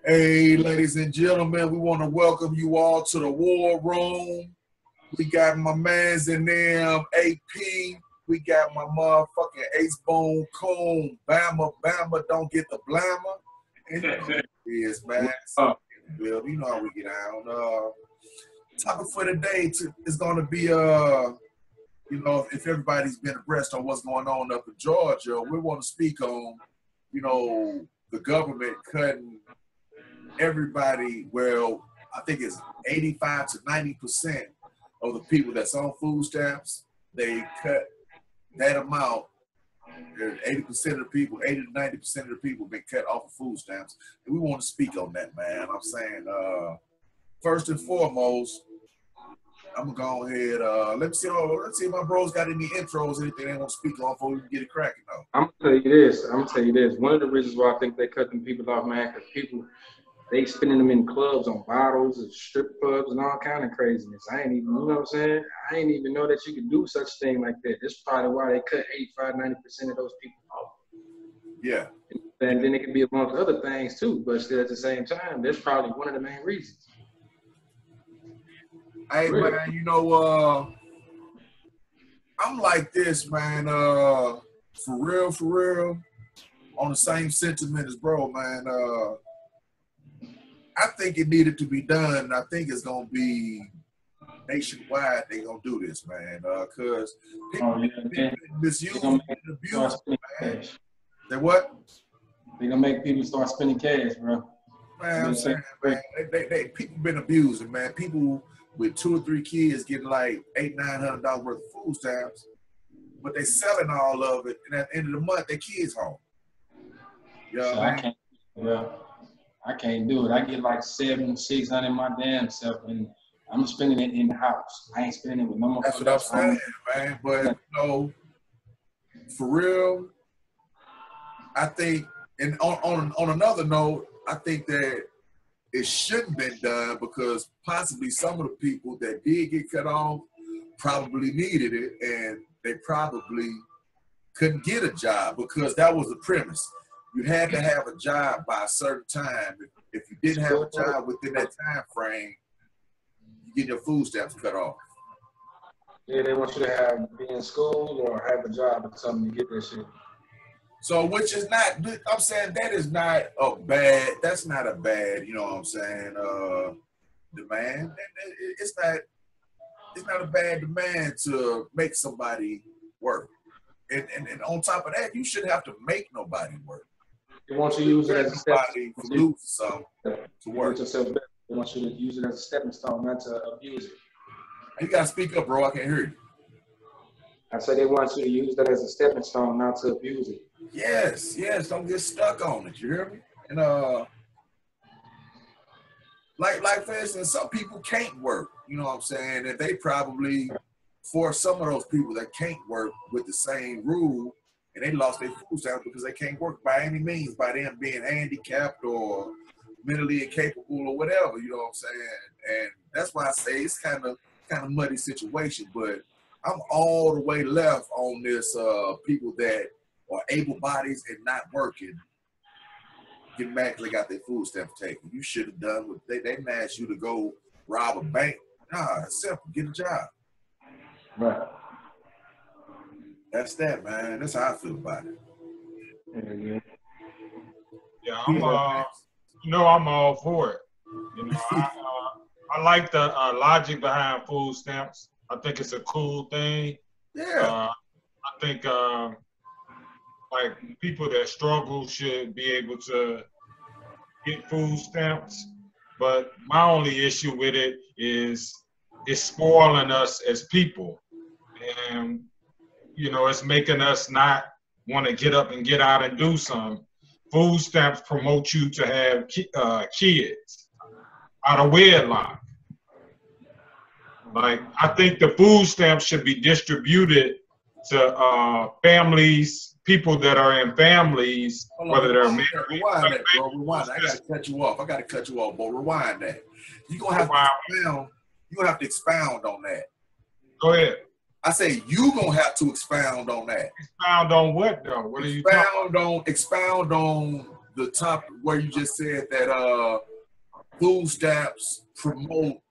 Hey, ladies and gentlemen, we want to welcome you all to the War Room. We got my mans in them, AP. We got my motherfucking Ace Bone Coon. Bama, Bama, don't get the blammer. And you know what it is, man. You know how we get down. Topic for today is going to be, if everybody's been abreast on what's going on up in Georgia, we want to speak on, the government cutting everybody. Well, I think it's 85 to 90% of the people that's on food stamps. They cut that amount. 80% of the people, 80 to 90% of the people have been cut off of food stamps. And we want to speak on that, man. I'm saying, first and foremost, I'm gonna go ahead. Let's see if my bros got any intros, anything they want to speak on before we can get it cracking though. I'm gonna tell you this. One of the reasons why I think they cut them people off, man, because people, they spending them in clubs on bottles and strip clubs and all kind of craziness. I ain't even, you know what I'm saying? I ain't even know that you could do such thing like that. That's probably why they cut 85, 90% of those people off. Yeah. And then it could be amongst other things too, but still at the same time, that's probably one of the main reasons. Hey, really? Man, I'm like this, man, for real, on the same sentiment as bro, man. I think it needed to be done. I think it's going to be nationwide. They going to do this, man, because people misuse and abuse, man. They what? They going to make people start spending cash, bro. Man, I'm saying, man, people been abusing, man. People with 2 or 3 kids getting like $800-900 worth of food stamps, but they selling all of it, and at the end of the month, their kids home. You know what I mean? I can't do it. I get like $700-600 my damn self, and I'm spending it in the house. I ain't spending it with no more. That's what I'm saying, man. But for real, I think, and on another note, I think that it shouldn't been done because possibly some of the people that did get cut off probably needed it, and they probably couldn't get a job because that was the premise. You had to have a job by a certain time. If you didn't have a job within that time frame, you get your food stamps cut off. Yeah, they want you to be in school or have a job or something to get that shit. So, which is not, I'm saying that's not a bad, you know what I'm saying, demand. It's not a bad demand to make somebody work. And on top of that, you shouldn't have to make nobody work. They want you to use it as a stepping stone to work. They want you to use it as a stepping stone, not to abuse it. You gotta speak up, bro. I can't hear you. I said they want you to use that as a stepping stone, not to abuse it. Yes. Don't get stuck on it. You hear me? And like for instance, some people can't work. You know what I'm saying? And they probably, for some of those people that can't work with the same rule, and they lost their food stamps because they can't work by any means, by them being handicapped or mentally incapable or whatever. You know what I'm saying? And that's why I say it's kind of muddy situation. But I'm all the way left on this people that are able bodies and not working, getting mad because they got their food stamps taken. You should have done what they didn't ask you to go rob a bank. Nah, it's simple. Get a job. Right. That's that, man. That's how I feel about it. Yeah, I'm all for it. I like the logic behind food stamps. I think it's a cool thing. Yeah. I think like people that struggle should be able to get food stamps. But my only issue with it is it's spoiling us as people. And, it's making us not want to get up and get out and do something. Food stamps promote you to have kids out of wedlock. Like, I think the food stamps should be distributed to families, people that are in families, whether they're married. Rewind that, bro. Rewind. I gotta cut you off. But rewind that. You're gonna have to expound on that. Go ahead. I say you gonna have to expound on that. Expound on what though? What are you talking about? Expound on the top where you just said that food stamps promote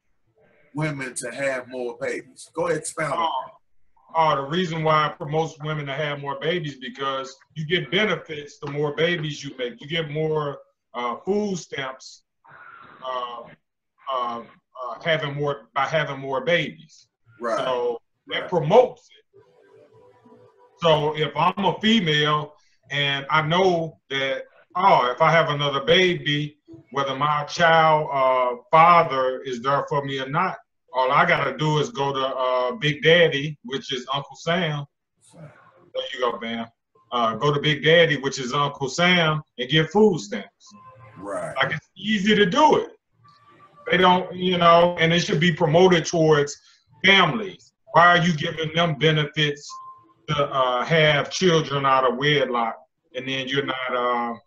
women to have more babies. Go ahead, expound on that. The reason why it promotes women to have more babies because you get benefits the more babies you make. You get more food stamps having more babies. Right. So that promotes it. So if I'm a female and I know that, if I have another baby, whether my child father is there for me or not, all I gotta do is go to Big Daddy, which is Uncle Sam. There you go, Bam. Go to Big Daddy, which is Uncle Sam, and get food stamps. Right. Like it's easy to do it. They don't, and it should be promoted towards families. Why are you giving them benefits to have children out of wedlock, and then you're not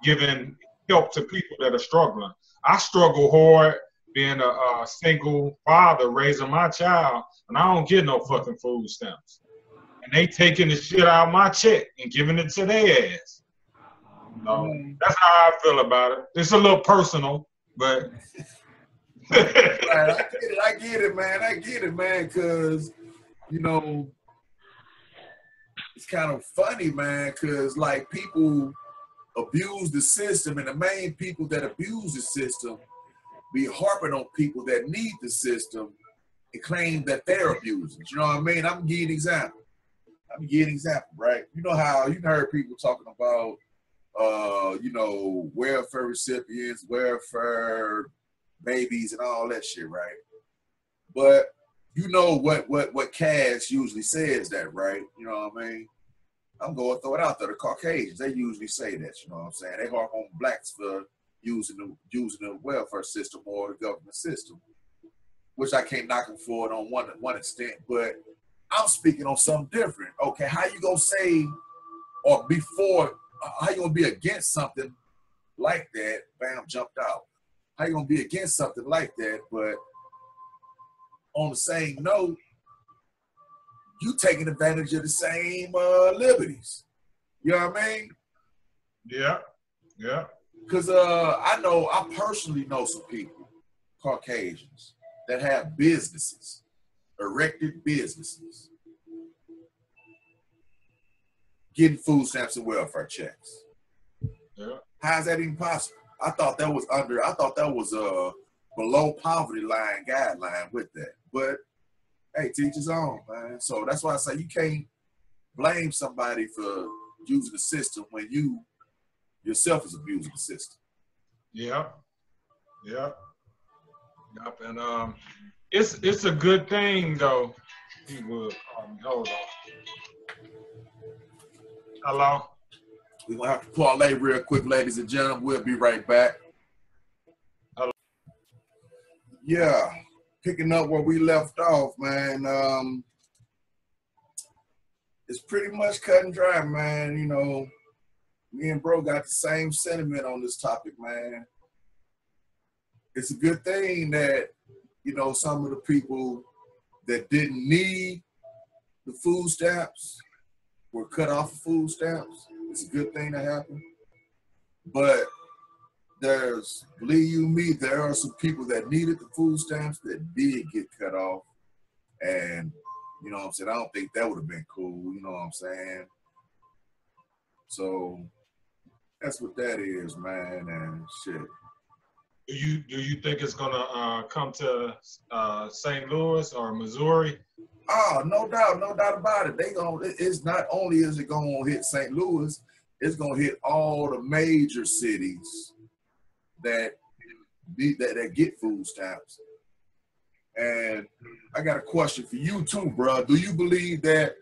giving help to people that are struggling? I struggle hard being a single father raising my child, and I don't get no fucking food stamps. And they taking the shit out of my check and giving it to their ass. So that's how I feel about it. It's a little personal, but right, I get it, man. Cause it's kind of funny, man. Cause like people abuse the system, and the main people that abuse the system be harping on people that need the system and claim that they're abusers. You know what I mean? I'm giving an example. Right? You know how you heard people talking about, welfare recipients, welfare babies, and all that shit, right? But you know what Cass usually says that, right? You know what I mean? I'm going to throw it out there. The Caucasians, they usually say that. You know what I'm saying? They harp on blacks for using the welfare system or the government system, which I can't knock them for it on one extent, but I'm speaking on something different. Okay, how you gonna say, or before, how you gonna be against something like that? Bam, jumped out. How you gonna be against something like that, but on the same note, you taking advantage of the same liberties. You know what I mean? Yeah. Because I personally know some people, Caucasians, that have businesses, erected businesses, getting food stamps and welfare checks. Yeah. How is that even possible? I thought that was a below poverty line guideline with that. But hey, teach his own, man. So that's why I say you can't blame somebody for using the system when you yourself is abusing the system. Yep. And it's a good thing though. He would hold on. Hello. We're gonna have to parlay real quick, ladies and gentlemen. We'll be right back. Hello. Yeah, picking up where we left off, man. It's pretty much cut and dry, man. You know, me and bro got the same sentiment on this topic, man. It's a good thing that, some of the people that didn't need the food stamps were cut off of food stamps. It's a good thing that happened. But believe you me, there are some people that needed the food stamps that did get cut off. And, you know what I'm saying, I don't think that would have been cool, you know what I'm saying? So that's what that is, man, and shit. Do you think it's gonna come to St. Louis or Missouri? Oh, no doubt about it. It's not only is it gonna hit St. Louis, it's gonna hit all the major cities that get food stamps. And I got a question for you too, bro. Do you believe that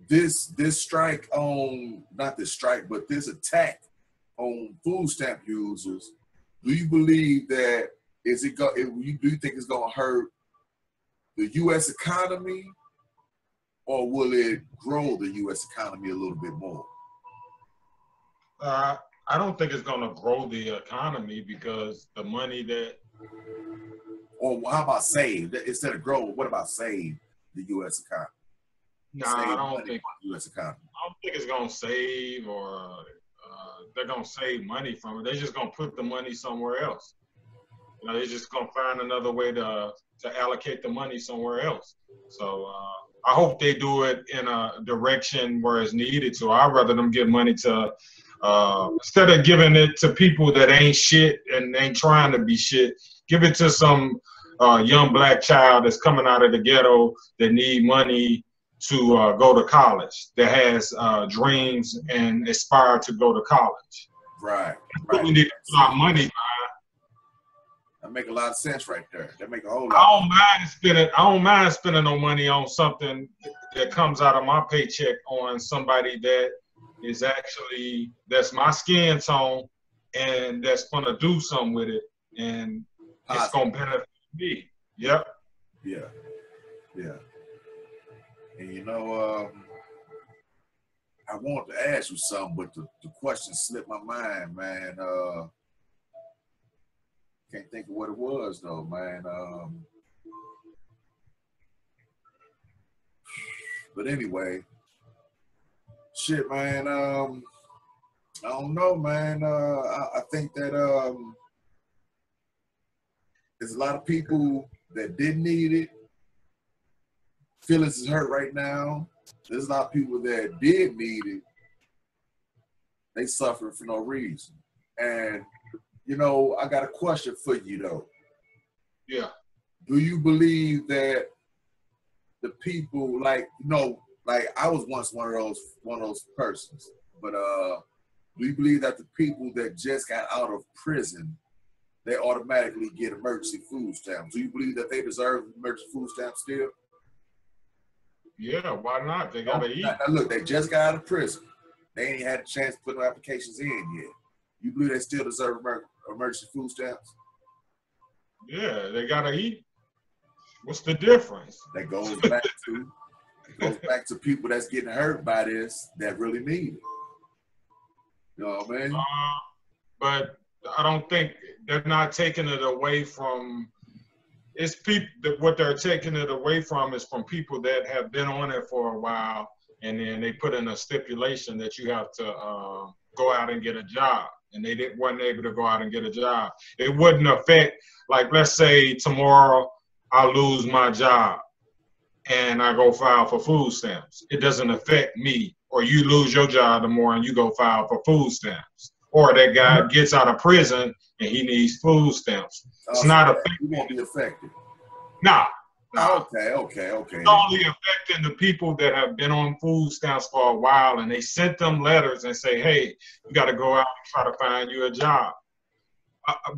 this strike on, not this strike, but this attack on food stamp users, do you believe that do you think it's gonna hurt the U.S. economy, or will it grow the U.S. economy a little bit more? I don't think it's gonna grow the economy because the money that. Or how about save? Instead of grow, what about save the U.S. economy? No, I don't think the U.S. economy. I don't think it's gonna save, or they're gonna save money from it. They're just gonna put the money somewhere else. You know, they're just gonna find another way to allocate the money somewhere else. So I hope they do it in a direction where it's needed to. I'd rather them give money to instead of giving it to people that ain't shit and ain't trying to be shit. Give it to some young black child that's coming out of the ghetto that need money to go to college, that has dreams and aspire to go to college. Right. We need to put our money. That make a lot of sense right there. That make a whole lot. I don't mind spending no money on something that comes out of my paycheck on somebody that is actually, that's my skin tone and that's gonna do something with it, and it's gonna benefit me. Yep. Yeah. Yeah. And you know, I wanted to ask you something, but the question slipped my mind, man. Can't think of what it was though, man. But anyway, shit, man. I don't know, man. I think that there's a lot of people that didn't need it. Feelings is hurt right now. There's a lot of people that did need it. They suffering for no reason. And you know, I got a question for you though. Yeah. Do you believe that the people, like, you know, like I was once one of those persons, but do you believe that the people that just got out of prison, they automatically get emergency food stamps? Do you believe that they deserve emergency food stamps still? Yeah, why not? They gotta eat. Now look, they just got out of prison. They ain't had a chance to put no applications in yet. You believe they still deserve emergency food stamps? Yeah, they gotta eat. What's the difference? That goes back to people that's getting hurt by this that really need it. You know what I mean? But I don't think they're not taking it away from. It's people that what they're taking it away from is from people that have been on it for a while, and then they put in a stipulation that you have to go out and get a job, and they wasn't able to go out and get a job. It wouldn't affect, like, let's say tomorrow I lose my job and I go file for food stamps. It doesn't affect me. Or you lose your job tomorrow and you go file for food stamps. Or that guy gets out of prison and he needs food stamps. It's not affecting. You won't be affected. Nah. Okay. It's only affecting the people that have been on food stamps for a while, and they sent them letters and say, hey, you got to go out and try to find you a job.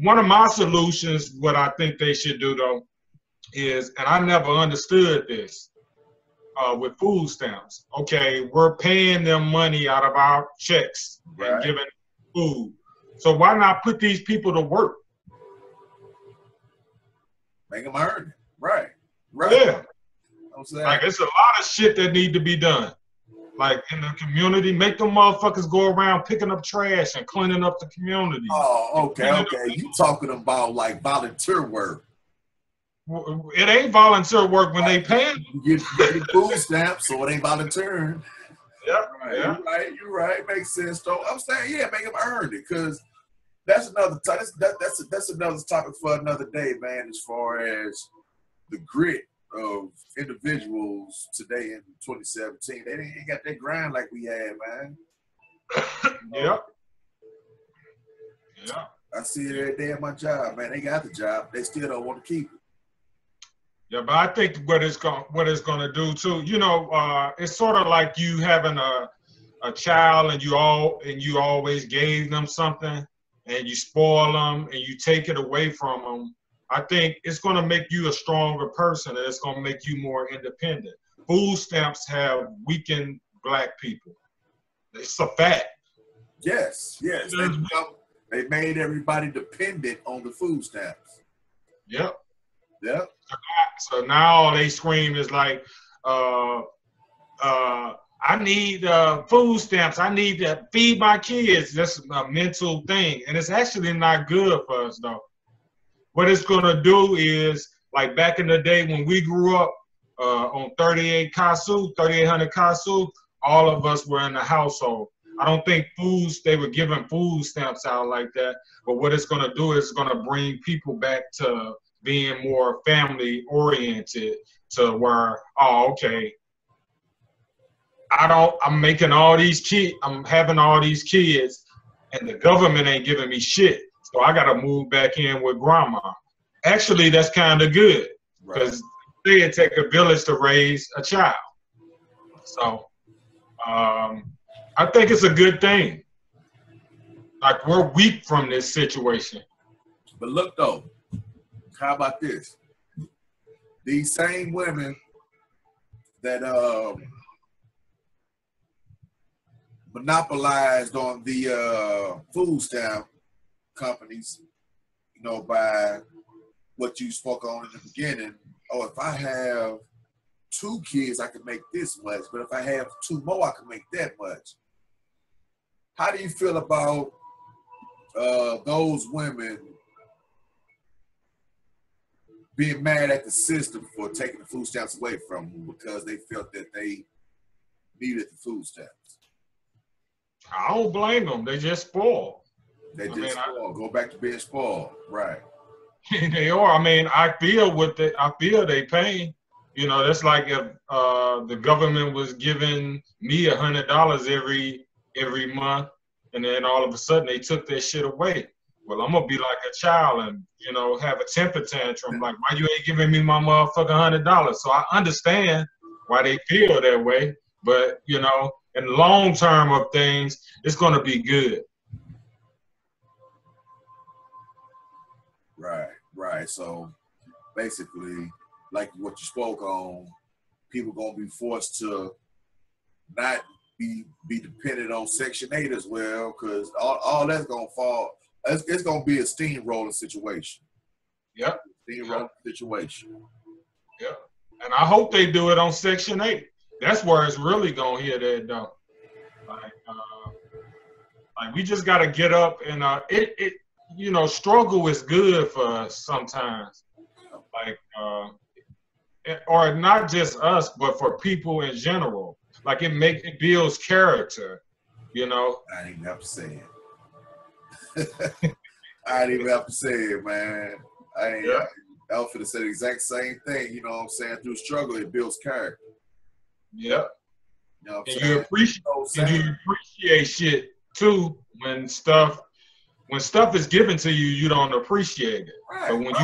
One of my solutions, what I think they should do, though, is, and I never understood this with food stamps. Okay, we're paying them money out of our checks and giving them food. So why not put these people to work? Make them earn it. Right. Yeah. I'm saying. Like, it's a lot of shit that need to be done. Like, in the community, make them motherfuckers go around picking up trash and cleaning up the community. Oh, okay. You talking about like volunteer work. It ain't volunteer work when they pay. You get food stamps, so it ain't volunteering. Yep. Right, Yeah. You're right. Makes sense, though. I'm saying, yeah, make them earn it, because that's another that's another topic for another day, man. As far as the grit of individuals today in 2017, they ain't got that grind like we had, man. Yep. Yeah. I see it every day at my job, man. They got the job, they still don't want to keep it. Yeah, but I think what it's gonna do too, you know, it's sort of like you having a child and you always gave them something and you spoil them and you take it away from them. I think it's gonna make you a stronger person and it's gonna make you more independent. Food stamps have weakened black people. It's a fact. Yes. They made everybody dependent on the food stamps. Yep. Yep. So now all they scream is like, I need food stamps. I need to feed my kids. That's a mental thing. And it's actually not good for us, though. What it's going to do is, like back in the day when we grew up on 3800 Kasu, all of us were in the household. I don't think they were giving food stamps out like that, but what it's going to do is going to bring people back to being more family oriented, to where, oh, okay, I'm making all these kids, I'm having all these kids, and the government ain't giving me shit. So I got to move back in with grandma. Actually, that's kind of good, because it take a village to raise a child. So I think it's a good thing. Like, we're weak from this situation. But look though, how about this? These same women that monopolized on the food stamp companies, you know, by what you spoke on in the beginning. Oh, if I have 2 kids, I can make this much, but if I have 2 more, I can make that much. How do you feel about those women being mad at the system for taking the food stamps away from them because they felt that they needed the food stamps? I don't blame them. They just spoiled. They just spoiled. Go back to being spoiled, right? They are. I mean, I feel they pain. You know, that's like if the government was giving me $100 every month, and then all of a sudden they took that shit away. Well, I'm gonna be like a child and, you know, have a temper tantrum. Like, why you ain't giving me my motherfucking $100? So I understand why they feel that way, but, you know, in the long term of things, it's gonna be good. Right. So basically, like what you spoke on, people gonna be forced to not be dependent on Section 8 as well, because all that's gonna fall. It's gonna be a steamrolling situation. Yep. Steamrolling situation. Yep. And I hope they do it on Section 8. That's where it's really gonna hit it though. Like we just gotta get up and you know, struggle is good for us sometimes. Like or not just us, but for people in general. Like it builds character, you know. I didn't even have to say it. I didn't even have to say it, man. I was finna say the exact same thing, you know what I'm saying? Through struggle, it builds character. Yep. You know what I'm and saying? you appreciate shit too when stuff is given to you, you don't appreciate it. Right. But when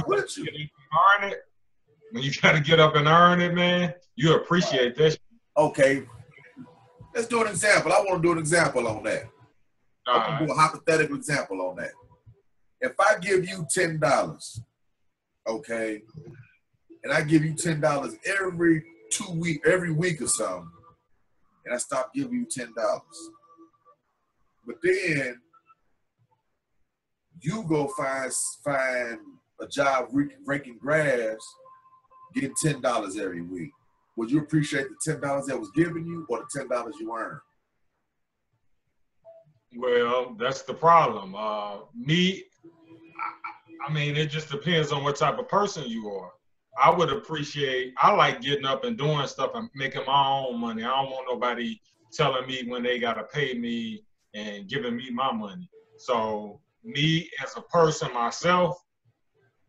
you gotta get up and earn it, man, you appreciate that shit. Okay. Let's do an example. I want to do an example on that. I want to do a hypothetical example on that. If I give you $10, okay, and I give you $10 every week or something, and I stop giving you $10, but then you go find a job raking grass, getting $10 every week. Would you appreciate the $10 that was given you, or the $10 you earned? Well, that's the problem. I mean, it just depends on what type of person you are. I like getting up and doing stuff and making my own money. I don't want nobody telling me when they got to pay me and giving me my money. So me as a person myself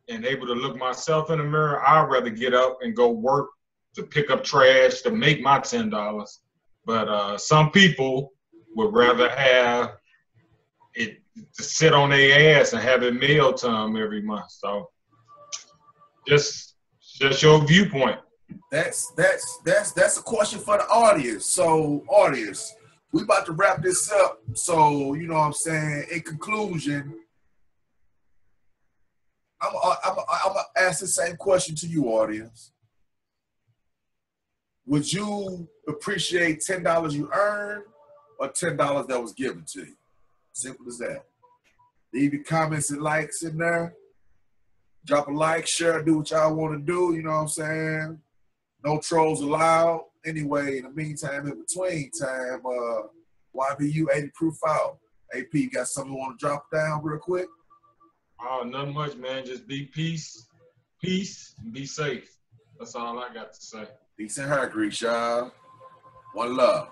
and able to look myself in the mirror, I'd rather get up and go work to pick up trash to make my $10. But some people would rather have it to sit on their ass and have it mailed to them every month. So just your viewpoint. That's a question for the audience. So audience, we about to wrap this up. So you know what I'm saying. In conclusion, I'm gonna ask the same question to you, audience. Would you appreciate $10 you earned or $10 that was given to you? Simple as that. Leave your comments and likes in there. Drop a like, share, do what y'all want to do. You know what I'm saying? No trolls allowed. Anyway, in the meantime, in between time, YBU 80 proof out. AP, you got something you want to drop down real quick? Oh, nothing much, man. Just be peace, and be safe. That's all I got to say. Peace and hair grease, y'all. One love.